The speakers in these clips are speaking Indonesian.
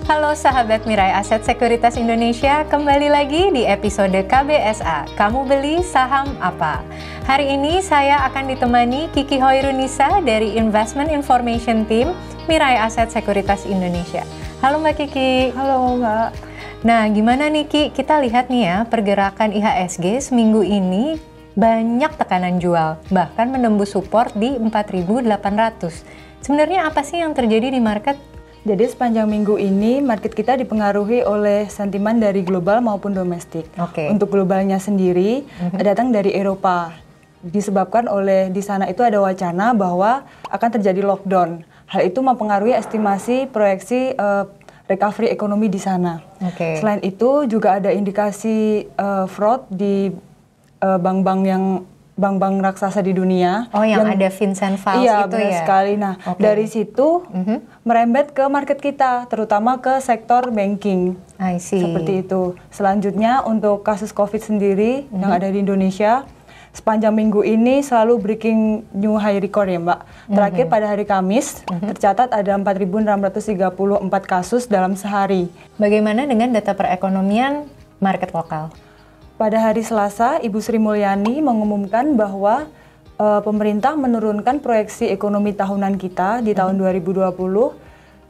Halo sahabat Mirai Aset Sekuritas Indonesia, kembali lagi di episode KBSA. Kamu beli saham apa? Hari ini saya akan ditemani Kiki Hoirunisa dari Investment Information Team Mirai Aset Sekuritas Indonesia. Halo Mbak Kiki. Halo Mbak. Nah, gimana nih Ki? Kita lihat nih ya, pergerakan IHSG seminggu ini banyak tekanan jual, bahkan menembus support di 4.800. Sebenarnya apa sih yang terjadi di market? Jadi sepanjang minggu ini market kita dipengaruhi oleh sentimen dari global maupun domestik. Untuk globalnya sendiri datang dari Eropa. Disebabkan oleh di sana itu ada wacana bahwa akan terjadi lockdown. Hal itu mempengaruhi estimasi proyeksi recovery ekonomi di sana. Selain itu juga ada indikasi fraud di bank-bank raksasa di dunia. Oh, yang ada Vincent Files iya, itu benar ya? sekali. Nah, dari situ merembet ke market kita, terutama ke sektor banking. I see. Seperti itu. Selanjutnya untuk kasus COVID sendiri yang ada di Indonesia, sepanjang minggu ini selalu breaking new high record ya Mbak. Terakhir pada hari Kamis, tercatat ada 4.634 kasus dalam sehari. Bagaimana dengan data perekonomian market lokal? Pada hari Selasa, Ibu Sri Mulyani mengumumkan bahwa pemerintah menurunkan proyeksi ekonomi tahunan kita di tahun 2020,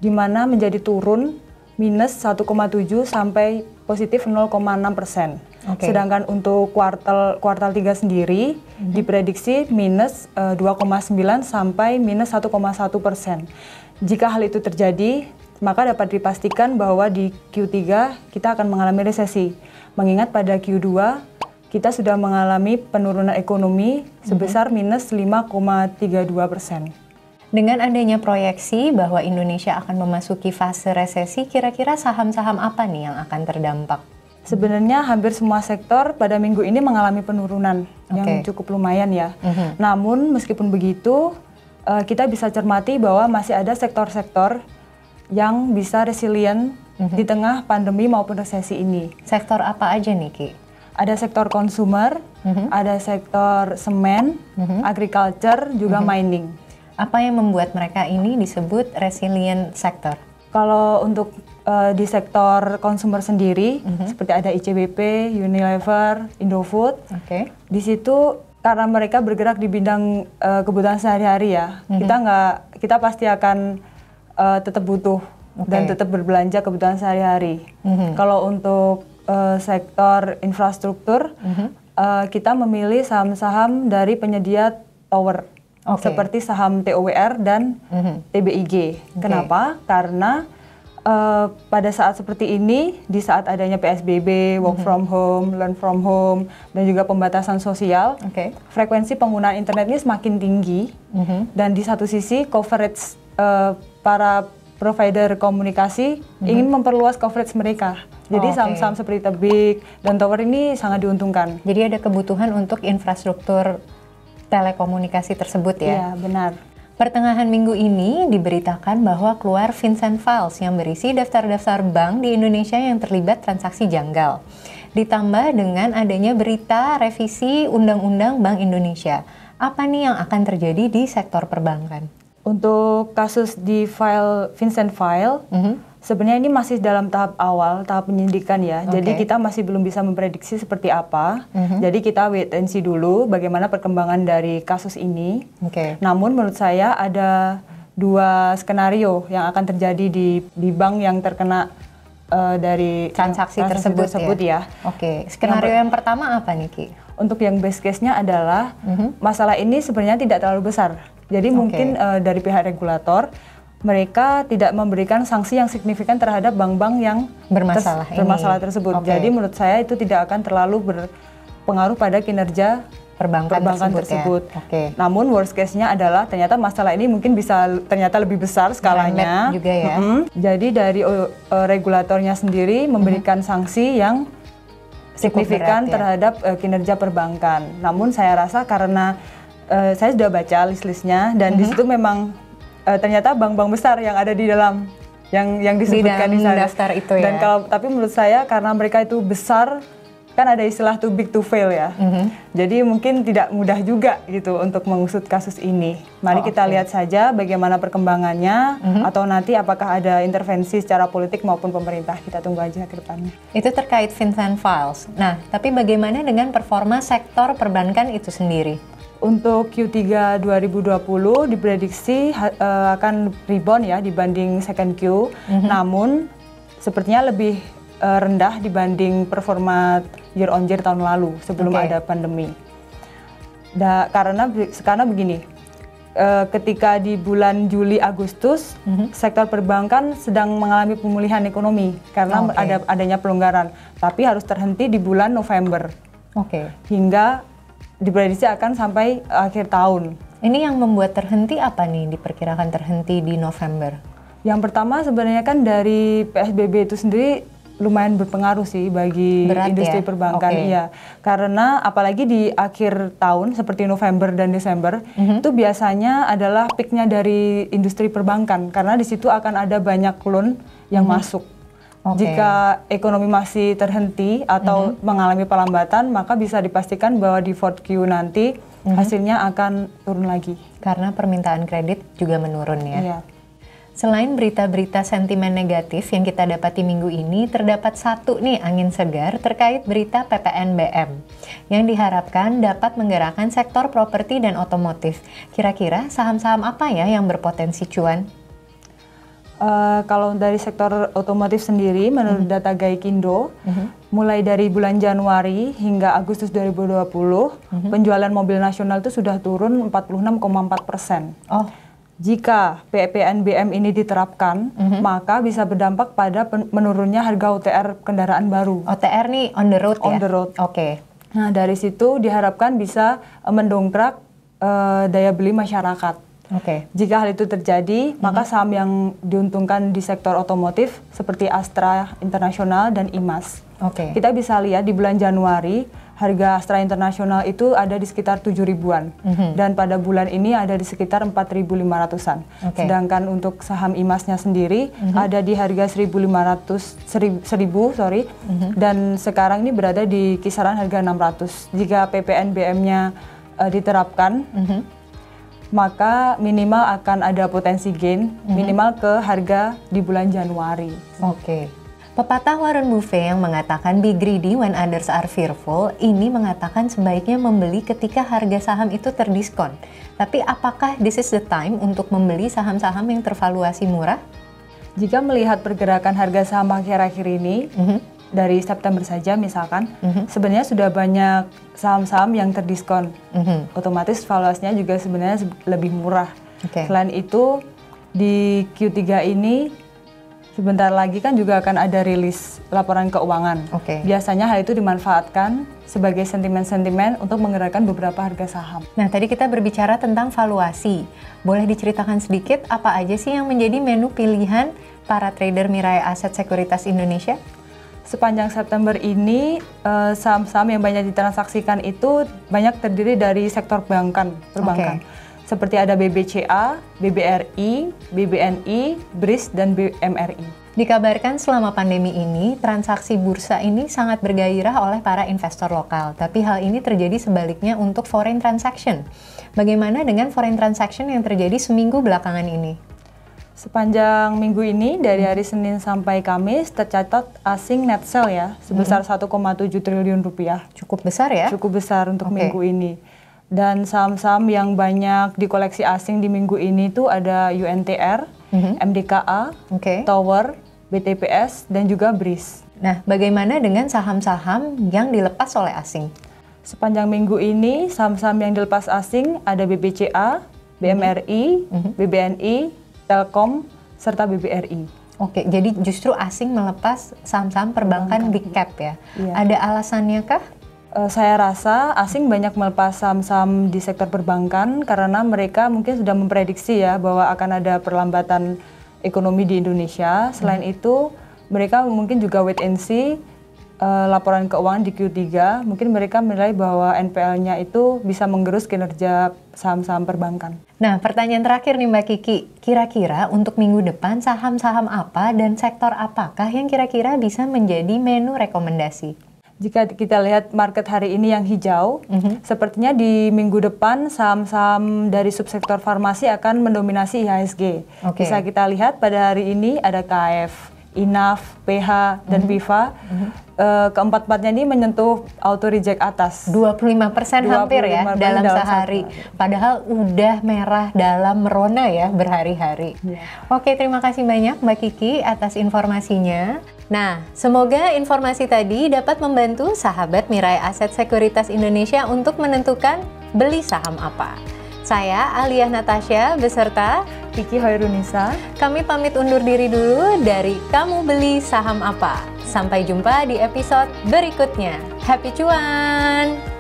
di mana menjadi turun minus 1,7 sampai positif 0,6%. Sedangkan untuk kuartal 3 sendiri diprediksi minus 2,9 sampai minus 1,1%. Jika hal itu terjadi, maka dapat dipastikan bahwa di Q3 kita akan mengalami resesi. Mengingat pada Q2 kita sudah mengalami penurunan ekonomi sebesar minus 5,32%. Dengan adanya proyeksi bahwa Indonesia akan memasuki fase resesi, kira-kira saham-saham apa nih yang akan terdampak? Sebenarnya hampir semua sektor pada minggu ini mengalami penurunan yang cukup lumayan ya. Namun meskipun begitu, kita bisa cermati bahwa masih ada sektor-sektor yang bisa resilient di tengah pandemi maupun resesi ini. Sektor apa aja nih Ki? Ada sektor consumer, ada sektor semen, agriculture, juga mining. Apa yang membuat mereka ini disebut resilient sector? Kalau untuk di sektor consumer sendiri, seperti ada ICBP, Unilever, Indofood, di situ karena mereka bergerak di bidang kebutuhan sehari-hari ya, kita pasti akan tetap butuh dan tetap berbelanja kebutuhan sehari-hari. Kalau untuk sektor infrastruktur, kita memilih saham-saham dari penyedia tower, seperti saham TOWR dan TBIG. Kenapa? Karena pada saat seperti ini, di saat adanya PSBB, work from home, learn from home, dan juga pembatasan sosial, frekuensi penggunaan internet ini semakin tinggi, dan di satu sisi coverage para provider komunikasi ingin memperluas coverage mereka. Jadi saham-saham seperti Tebik dan Tower ini sangat diuntungkan. Jadi ada kebutuhan untuk infrastruktur telekomunikasi tersebut ya? Iya, benar. Pertengahan minggu ini diberitakan bahwa keluar Vincent Files yang berisi daftar-daftar bank di Indonesia yang terlibat transaksi janggal. Ditambah dengan adanya berita revisi Undang-Undang Bank Indonesia. Apa nih yang akan terjadi di sektor perbankan? Untuk kasus di file Vincent File, sebenarnya ini masih dalam tahap awal, tahap penyidikan ya. Jadi kita masih belum bisa memprediksi seperti apa. Jadi kita wait and see dulu bagaimana perkembangan dari kasus ini. Namun menurut saya ada dua skenario yang akan terjadi di bank yang terkena dari transaksi tersebut ya. Skenario yang pertama apa nih Ki? Untuk yang best case-nya adalah masalah ini sebenarnya tidak terlalu besar. Jadi mungkin dari pihak regulator mereka tidak memberikan sanksi yang signifikan terhadap bank-bank yang bermasalah tersebut. Jadi menurut saya itu tidak akan terlalu berpengaruh pada kinerja perbankan tersebut. Namun worst case-nya adalah ternyata masalah ini mungkin bisa ternyata lebih besar skalanya. Juga ya. Jadi dari regulatornya sendiri memberikan sanksi yang signifikan terhadap kinerja perbankan. Namun saya rasa karena saya sudah baca list-listnya dan di situ memang ternyata bank-bank besar yang ada di dalam yang disebutkan di sana. Daftar itu ya. Dan tapi menurut saya karena mereka itu besar kan ada istilah too big to fail ya. Jadi mungkin tidak mudah juga gitu untuk mengusut kasus ini. Mari kita lihat saja bagaimana perkembangannya atau nanti apakah ada intervensi secara politik maupun pemerintah. Kita tunggu aja ke depannya. Itu terkait Vincent Files. Nah, tapi bagaimana dengan performa sektor perbankan itu sendiri? Untuk Q3 2020 diprediksi akan rebound ya dibanding second Q. Namun sepertinya lebih rendah dibanding performa year on year tahun lalu sebelum ada pandemi. Karena begini, ketika di bulan Juli Agustus sektor perbankan sedang mengalami pemulihan ekonomi karena adanya pelonggaran, tapi harus terhenti di bulan November. Hingga diprediksi akan sampai akhir tahun. Ini yang membuat terhenti apa nih, diperkirakan terhenti di November? Yang pertama sebenarnya kan dari PSBB itu sendiri lumayan berpengaruh sih bagi industri perbankan. Iya, karena apalagi di akhir tahun seperti November dan Desember itu biasanya adalah peaknya dari industri perbankan karena di situ akan ada banyak loan yang masuk. Jika ekonomi masih terhenti atau mengalami pelambatan, maka bisa dipastikan bahwa di 4Q nanti hasilnya akan turun lagi. Karena permintaan kredit juga menurun ya. Iya. Selain berita-berita sentimen negatif yang kita dapati minggu ini, terdapat satu nih angin segar terkait berita PPNBM yang diharapkan dapat menggerakkan sektor properti dan otomotif. Kira-kira saham-saham apa ya yang berpotensi cuan? Kalau dari sektor otomotif sendiri, menurut data Gaikindo, mulai dari bulan Januari hingga Agustus 2020, penjualan mobil nasional itu sudah turun 46,4%. Jika PPNBM ini diterapkan, maka bisa berdampak pada menurunnya harga OTR kendaraan baru. OTR nih on the road ya? On the road. Nah, dari situ diharapkan bisa mendongkrak daya beli masyarakat. Jika hal itu terjadi, maka saham yang diuntungkan di sektor otomotif seperti Astra International dan IMAS. Kita bisa lihat di bulan Januari, harga Astra International itu ada di sekitar 7 ribuan. Dan pada bulan ini ada di sekitar 4.500-an. Sedangkan untuk saham IMAS-nya sendiri ada di harga 1.000, dan sekarang ini berada di kisaran harga 600. Jika PPNBM-nya diterapkan, maka minimal akan ada potensi gain minimal ke harga di bulan Januari. Pepatah Warren Buffett yang mengatakan be greedy when others are fearful ini mengatakan sebaiknya membeli ketika harga saham itu terdiskon. Tapi apakah this is the time untuk membeli saham-saham yang tervaluasi murah? Jika melihat pergerakan harga saham akhir-akhir ini, dari September saja misalkan, sebenarnya sudah banyak saham-saham yang terdiskon. Otomatis valuasinya juga sebenarnya lebih murah. Selain itu, di Q3 ini sebentar lagi kan juga akan ada rilis laporan keuangan. Biasanya hal itu dimanfaatkan sebagai sentimen-sentimen untuk menggerakkan beberapa harga saham. Nah, tadi kita berbicara tentang valuasi. Boleh diceritakan sedikit apa aja sih yang menjadi menu pilihan para trader Mirae Asset Sekuritas Indonesia? Sepanjang September ini, saham-saham yang banyak ditransaksikan itu banyak terdiri dari sektor perbankan. Seperti ada BBCA, BBRI, BBNI, BRIS, dan BMRI. Dikabarkan selama pandemi ini, transaksi bursa ini sangat bergairah oleh para investor lokal. Tapi hal ini terjadi sebaliknya untuk foreign transaction. Bagaimana dengan foreign transaction yang terjadi seminggu belakangan ini? Sepanjang minggu ini, dari hari Senin sampai Kamis, tercatat asing net sell ya, sebesar 1,7 triliun rupiah. Cukup besar ya? Cukup besar untuk minggu ini. Dan saham-saham yang banyak dikoleksi asing di minggu ini tuh ada UNTR, MDKA, Tower, BTPS, dan juga BRIS. Nah, bagaimana dengan saham-saham yang dilepas oleh asing? Sepanjang minggu ini, saham-saham yang dilepas asing ada BBCA, BMRI, BBNI, Telkom, serta BBRI. Jadi justru asing melepas saham-saham perbankan big cap ya? Ada alasannya kah? Saya rasa asing banyak melepas saham-saham di sektor perbankan karena mereka mungkin sudah memprediksi ya bahwa akan ada perlambatan ekonomi di Indonesia. Selain itu, mereka mungkin juga wait and see laporan keuangan di Q3. Mungkin mereka menilai bahwa NPL-nya itu bisa menggerus kinerja saham-saham perbankan. Nah, pertanyaan terakhir nih Mbak Kiki. Kira-kira untuk minggu depan saham-saham apa dan sektor apakah yang kira-kira bisa menjadi menu rekomendasi? Jika kita lihat market hari ini yang hijau, sepertinya di minggu depan saham-saham dari subsektor farmasi akan mendominasi IHSG. Bisa kita lihat pada hari ini ada KF, INAF, PH, dan PIVA. Keempat-empatnya ini menyentuh auto reject atas. 25% hampir ya dalam sehari. Padahal udah merah dalam merona ya berhari-hari. Oke, terima kasih banyak Mbak Kiki atas informasinya. Nah, semoga informasi tadi dapat membantu sahabat Mirai Aset Sekuritas Indonesia untuk menentukan beli saham apa. Saya Alia Natasha beserta Kiki Hoirunisa. Kami pamit undur diri dulu dari Kamu Beli Saham Apa. Sampai jumpa di episode berikutnya. Happy cuan!